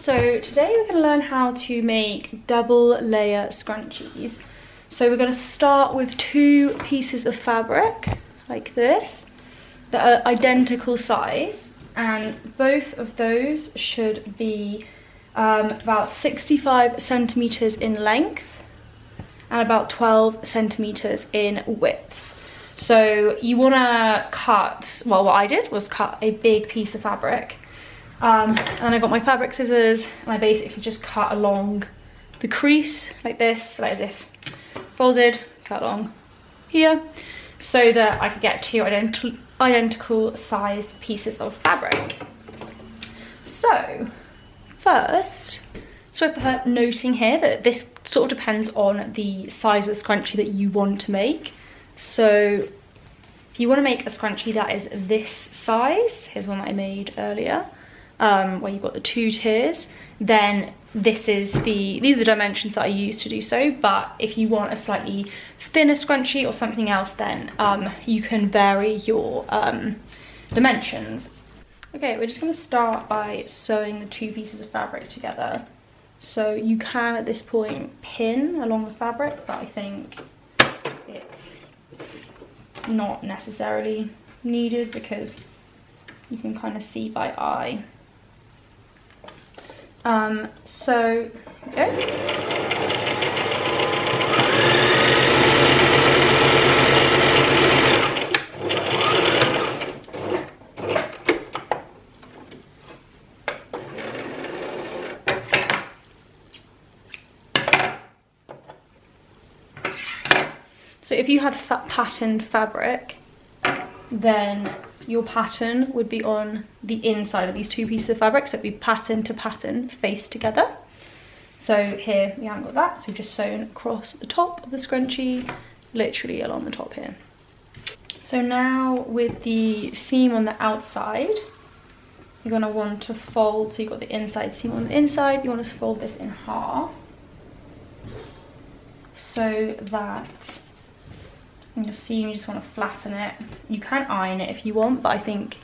So today we're going to learn how to make double layer scrunchies. So we're going to start with 2 pieces of fabric like this that are identical size, and both of those should be about 65 centimeters in length and about 12 centimeters in width. So you want to cut, well, what I did was cut a big piece of fabric, and I got my fabric scissors and I basically just cut along the crease like this, like as if folded, cut along here, so that I could get 2 identical sized pieces of fabric. So first, it's worth noting here that this sort of depends on the size of the scrunchie that you want to make. So if you want to make a scrunchie that is this size, here's one that I made earlier, where you've got the 2 tiers, then these are the dimensions that I use to do so. But if you want a slightly thinner scrunchie or something else, then you can vary your dimensions. Okay, we're just going to start by sewing the 2 pieces of fabric together. So you can at this point pin along the fabric, but I think it's not necessarily needed because you can kind of see by eye. So there we go. So if you had patterned fabric, then your pattern would be on the inside of these 2 pieces of fabric, so it'd be pattern to pattern faced together. So here we haven't got that, so we've just sewn across the top of the scrunchie, literally along the top here. So now with the seam on the outside, you're going to want to fold, so you've got the inside seam on the inside, you want to fold this in half so that your seam, you just want to flatten it. You can iron it if you want, but I think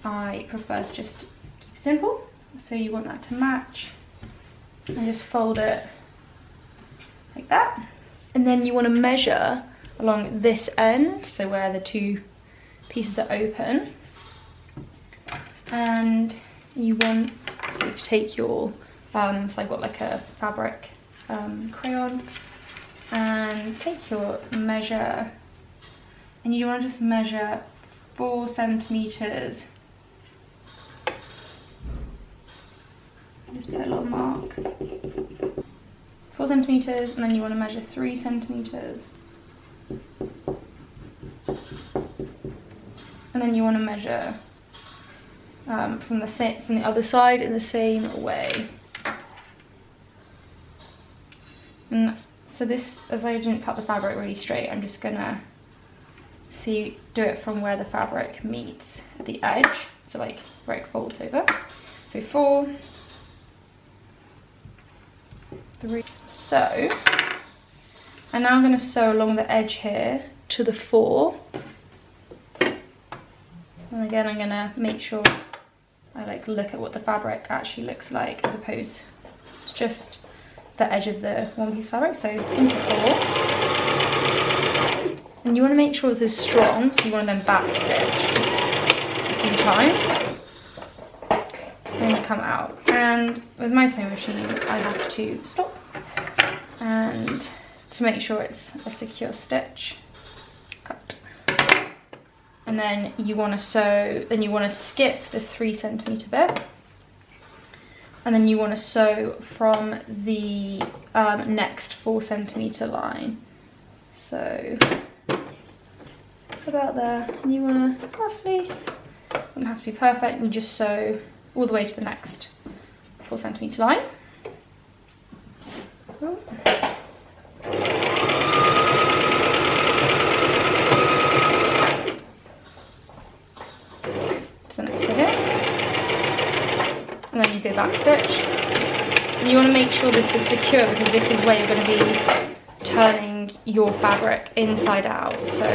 I prefer to just keep it simple. So you want that to match and just fold it like that. And then you want to measure along this end, so where the 2 pieces are open, and you want, so you take your so I've got like a fabric crayon, and take your measure, and you want to just measure 4 centimeters. Just put a little mark. 4 centimeters, and then you want to measure 3 centimeters. And then you want to measure from the other side in the same way. And so this, as I didn't cut the fabric really straight, I'm just gonna do it from where the fabric meets the edge, so like where it folds over. So 4, 3. So, and now I'm gonna sew along the edge here to the 4. And again, I'm gonna make sure I like look at what the fabric actually looks like, as opposed to just the edge of the 1 piece fabric. So into 4, and you want to make sure this is strong, so you want to then back stitch a few times and you come out. And with my sewing machine, I have to stop and to make sure it's a secure stitch. Cut. And then you want to sew, then you want to skip the 3 centimeter bit. And then you want to sew from the next 4 centimeter line. So about there. And you want to roughly, doesn't have to be perfect, you just sew all the way to the next 4 centimeter line. Ooh. To the next here. And then you go back stitch. And you want to make sure this is secure, because this is where you're going to be turning your fabric inside out. So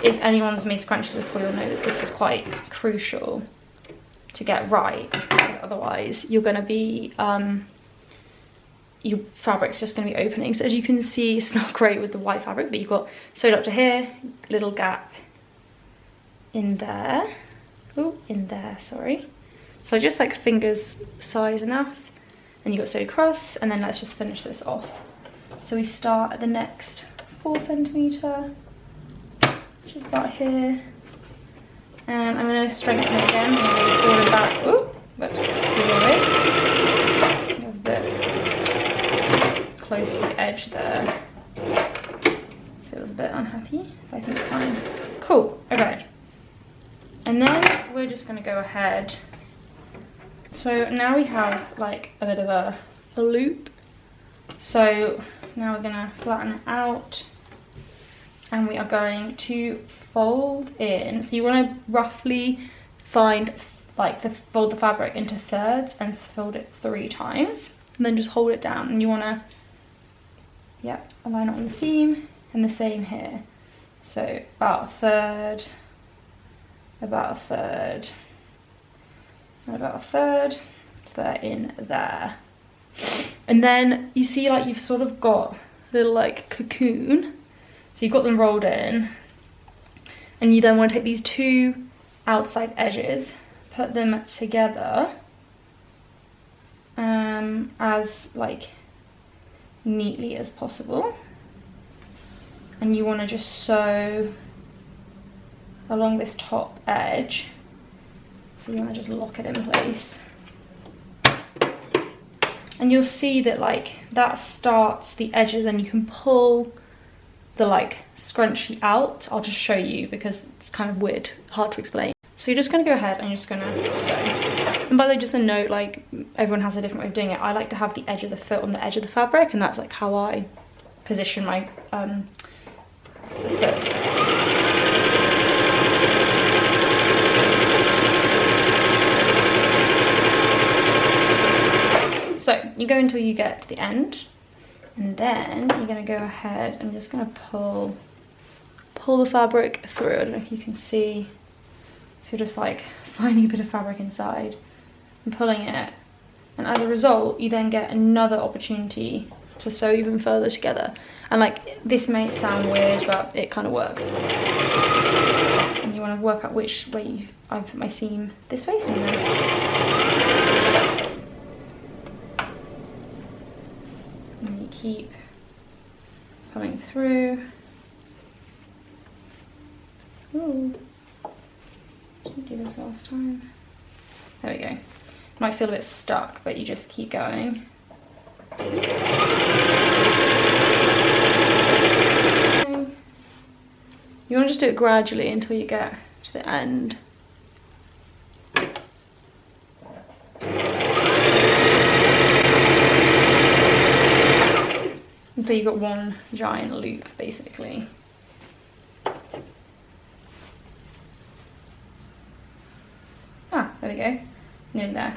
if anyone's made scrunchies before, you'll know that this is quite crucial. to get right, because otherwise you're going to be your fabric's just going to be opening. So as you can see, it's not great with the white fabric, but you've got sewed up to here, little gap in there. Oh, in there, sorry. So just like fingers size enough, and you got sewed across, and then let's just finish this off. So we start at the next 4 centimetre, which is about here, and I'm going to strengthen it again. I'm going to forward back. Oh, whoops, too away. That was a bit close to the edge there, so it was a bit unhappy, but I think it's fine. Cool, okay. And then we're just going to go ahead. So now we have like a bit of a loop. So now we're going to flatten it out, and we are going to fold in. So you want to roughly find like fold the fabric into thirds and fold it 3 times, and then just hold it down. And you want to, yeah, align it on the seam, and the same here. So about a third, about a third, and about a third, so they're in there. And then you see like you've sort of got a little like cocoon, so you've got them rolled in, and you then want to take these 2 outside edges, put them together as like neatly as possible, and you want to just sew along this top edge. So you want to just lock it in place, and you'll see that like that starts the edges, and you can pull the like scrunchie out. I'll just show you because it's kind of weird, hard to explain. So you're just going to go ahead and you're just going to sew. And by the way, just a note, like everyone has a different way of doing it. I like to have the edge of the foot on the edge of the fabric, and that's like how I position my the foot. So you go until you get to the end, and then you're going to go ahead and just going to pull the fabric through. I don't know if you can see. So you're just like finding a bit of fabric inside and pulling it, and as a result you then get another opportunity to sew even further together. And like this may sound weird, but it kind of works. And you want to work out which way I put my seam. This way, seam there. And you keep pulling through. Ooh. Didn't do this last time. There we go. Might feel a bit stuck, but you just keep going. You want to just do it gradually until you get to the end. Until you've got one giant loop, basically. Ah, there we go. Nearly there.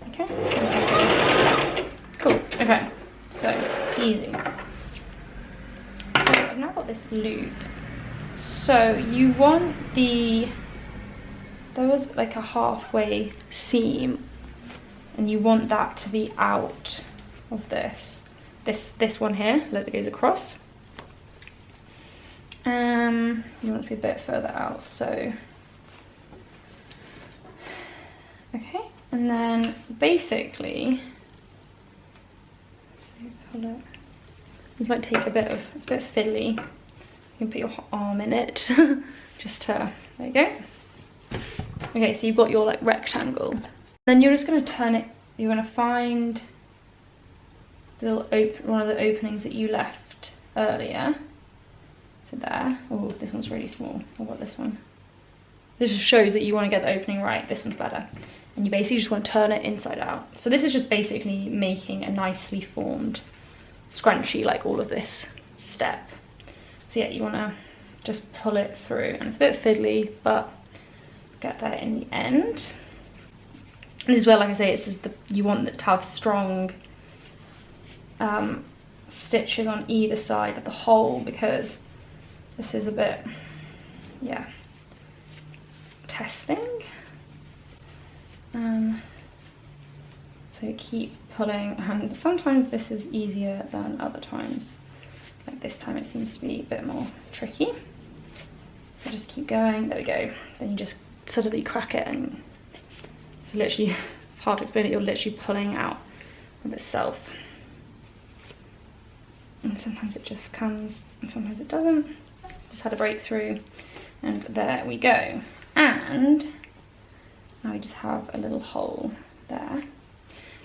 Okay. Cool. Okay. So easy. So I've now got this loop. So you want there was like a halfway seam, and you want that to be out of this one here that goes across. You want it to be a bit further out, so okay, and then basically, so pull it. This might take it's a bit fiddly. You can put your arm in it, just to, there you go. Okay, so you've got your like rectangle. Then you're just going to turn it. You're going to find the little one of the openings that you left earlier. So there. Oh, this one's really small. What about this one? This just shows that you want to get the opening right. This one's better. And you basically just want to turn it inside out. So this is just basically making a nicely formed scrunchie, like all of this step. So yeah, you want to just pull it through. And it's a bit fiddly, but get there in the end. And this is where, like I say, you want it to have strong stitches on either side of the hole, because this is a bit, yeah, testing. So keep pulling, and sometimes this is easier than other times. Like this time it seems to be a bit more tricky. So just keep going, there we go. Then you just suddenly crack it, and it's literally, it's hard to explain it, you're literally pulling out of itself. And sometimes it just comes, and sometimes it doesn't. Just had a breakthrough, and there we go. And now we just have a little hole there.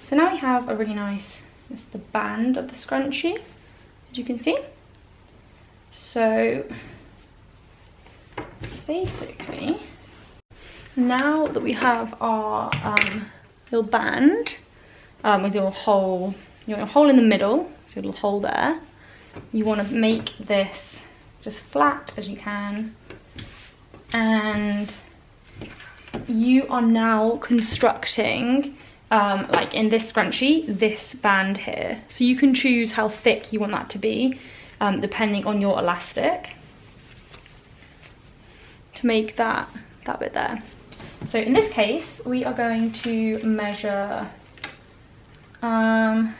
So now we have a really nice, just the band of the scrunchie, as you can see. So basically, now that we have our little band with your hole in the middle, so a little hole there, you want to make this just flat as you can, and you are now constructing like in this scrunchie, this band here. So you can choose how thick you want that to be, depending on your elastic, to make that bit there. So in this case, we are going to measure, I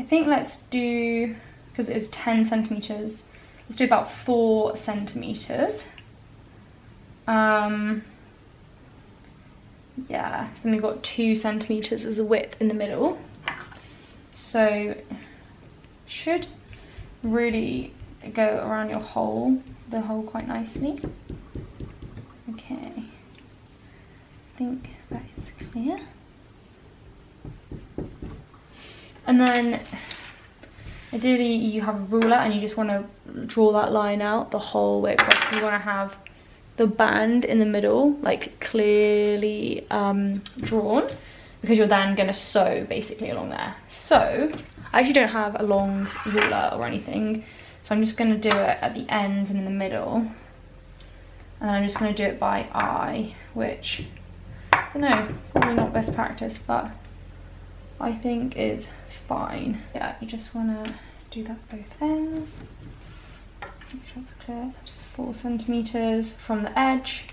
think let's do, because it is 10 centimeters, let's do about 4 centimeters. Yeah, so then we've got 2 centimeters as a width in the middle. So should really go around your hole, the hole quite nicely. Okay, I think that is clear. And then ideally you have a ruler and you just want to draw that line out the whole way across. So you want to have the band in the middle like clearly drawn, because you're then going to sew basically along there. So I actually don't have a long ruler or anything, so I'm just going to do it at the ends and in the middle, and I'm just going to do it by eye, which I don't know, probably not best practice, but I think is fine. Yeah, you just want to do that both ends. Make sure it's clear. Just 4 centimeters from the edge,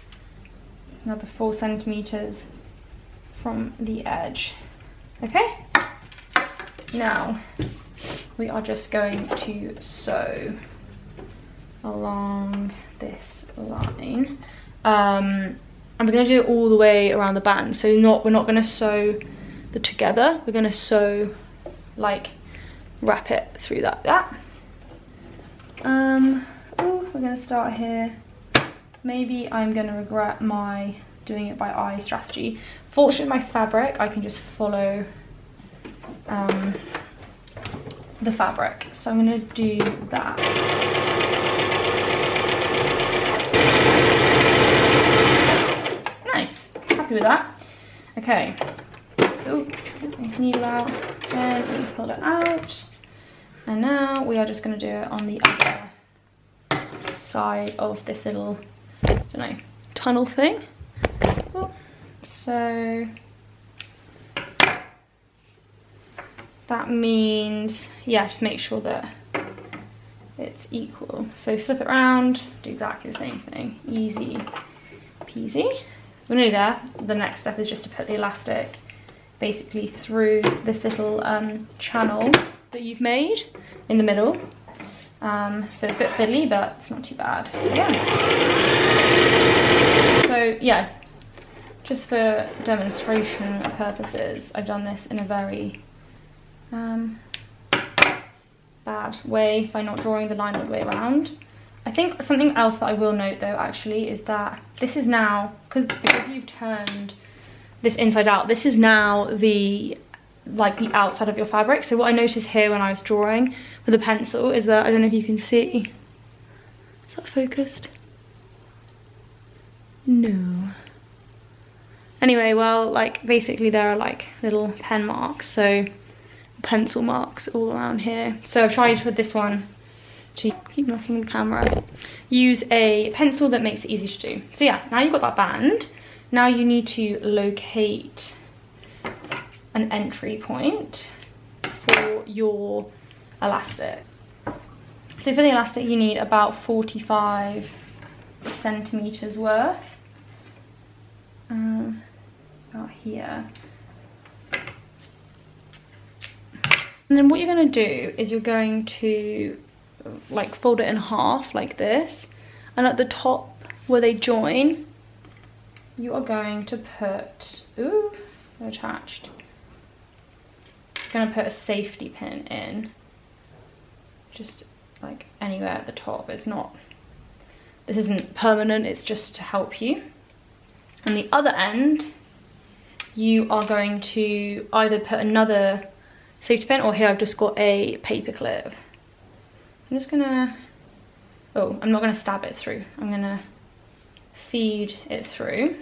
another 4 centimeters from the edge. Okay, now we are just going to sew along this line, and we're going to do it all the way around the band. So we're not going to sew the together, we're going to sew like wrap it through that. We're going to start here. Maybe I'm going to regret my doing it by eye strategy. Fortunately, my fabric, I can just follow the fabric. So I'm going to do that. Nice, happy with that. Okay. Oh, needle out again, and pull it out. And now we are just going to do it on the other side of this little, I don't know, tunnel thing. Cool. So that means, yeah, just make sure that it's equal. So flip it around, do exactly the same thing. Easy peasy. We're nearly there. The next step is just to put the elastic basically through this little channel that you've made in the middle. So it's a bit fiddly, but it's not too bad. So yeah, just for demonstration purposes, I've done this in a very bad way by not drawing the line all the way around. I think something else that I will note though actually is that this is now, because you've turned this inside out, this is now the outside of your fabric. So what I noticed here when I was drawing with a pencil is that, I don't know if you can see, is that focused? No. Anyway, well, like basically there are like little pen marks, so pencil marks all around here. So I've tried with this one to keep knocking the camera, use a pencil that makes it easy to do. So yeah, now you've got that band. Now you need to locate an entry point for your elastic. So for the elastic you need about 45 centimeters worth. here. And then what you're going to do is you're going to like fold it in half like this, and at the top where they join, you are going to put, ooh, they're attached. You're going to put a safety pin in, just like anywhere at the top. It's not, this isn't permanent, it's just to help you. And the other end, you are going to either put another safety pin, or here I've just got a paper clip. I'm just gonna, oh, I'm not gonna stab it through. I'm gonna feed it through.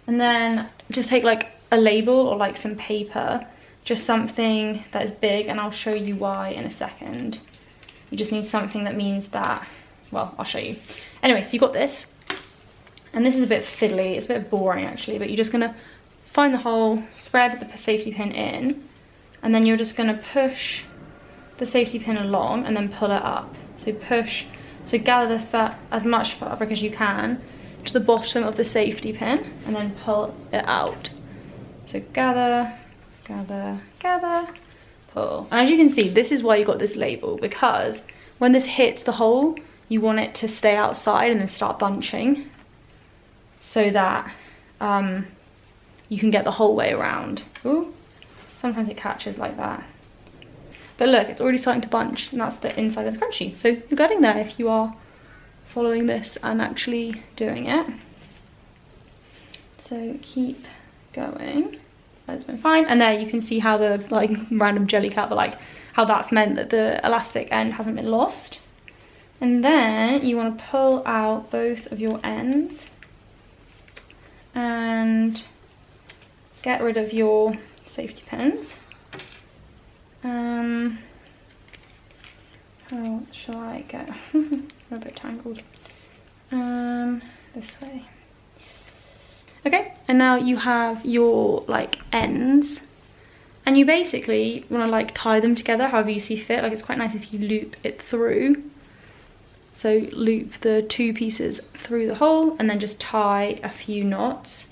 And then just take like a label or like some paper, just something that is big, and I'll show you why in a second. You just need something that means that, well, I'll show you. Anyway, so you got this, and this is a bit fiddly, it's a bit boring actually, but you're just gonna find the hole, thread the safety pin in, and then you're just going to push the safety pin along and then pull it up. So push, so gather as much fabric as you can to the bottom of the safety pin and then pull it out. So gather, gather, gather, pull. And as you can see, this is why you got this label, because when this hits the hole, you want it to stay outside and then start bunching, so that you can get the whole way around. Ooh. Sometimes it catches like that. But look, it's already starting to bunch, and that's the inside of the scrunchie. So you're getting there if you are following this and actually doing it. So keep going. That's been fine. And there you can see how the like random jelly cat, but like how that's meant that the elastic end hasn't been lost. And then you want to pull out both of your ends and get rid of your safety pins. How shall I go? I'm a bit tangled. This way. Okay, and now you have your like ends, and you basically want to like tie them together however you see fit. Like it's quite nice if you loop it through. So loop the two pieces through the hole and then just tie a few knots.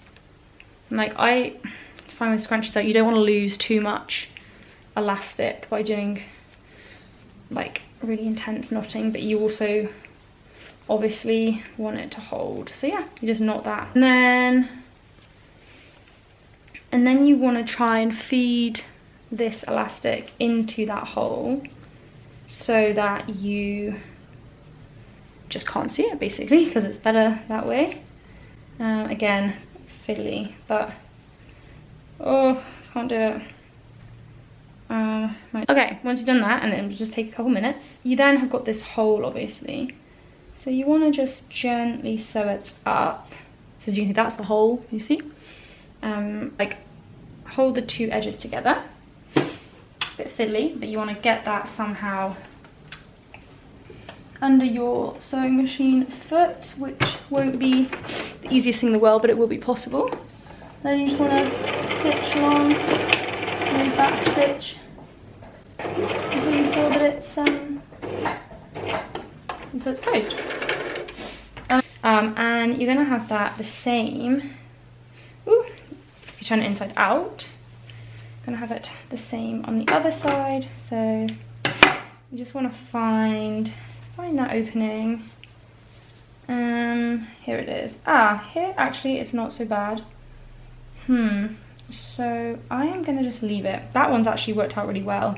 And like I find with scrunchies, like you don't want to lose too much elastic by doing like really intense knotting, but you also obviously want it to hold. So yeah, you just knot that, and then you want to try and feed this elastic into that hole so that you just can't see it basically, because it's better that way. Again, it's fiddly, but oh, can't do it. Okay, once you've done that, and it'll just take a couple minutes, you then have got this hole obviously, so you want to just gently sew it up. So do you think that's the hole you see? Like hold the two edges together. A bit fiddly, but you want to get that somehow under your sewing machine foot, which won't be the easiest thing in the world, but it will be possible. Then you just want to stitch along, maybe back stitch until you feel that it's until it's closed. And you're gonna have that the same. Ooh, if you turn it inside out, you're gonna have it the same on the other side. So you just want to find that opening. Here it is. Here actually it's not so bad. So I am gonna just leave it. That one's actually worked out really well.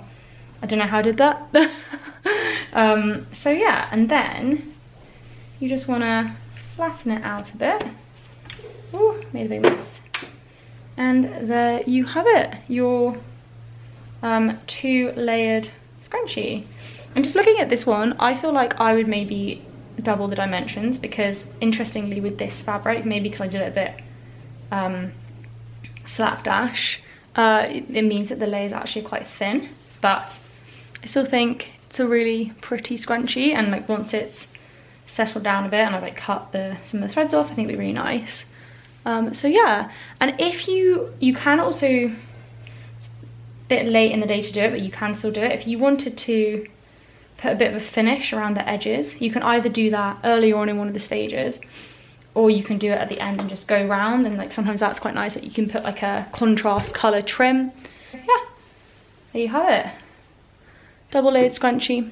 I don't know how I did that. So yeah, and then you just want to flatten it out a bit. Ooh, made a big mess. And there you have it, your two-layered scrunchie. And just looking at this one, I feel like I would maybe double the dimensions, because interestingly with this fabric, maybe because I did it a bit slapdash, it means that the layers are actually quite thin, but I still think it's a really pretty scrunchie, and like once it's settled down a bit and I've like cut some of the threads off, I think it'll be really nice. So yeah, and if you can also, it's a bit late in the day to do it, but you can still do it. If you wanted to put a bit of a finish around the edges, you can either do that earlier on in one of the stages, or you can do it at the end and just go round, and like sometimes that's quite nice that you can put like a contrast colour trim. Yeah, there you have it. Double layered scrunchie.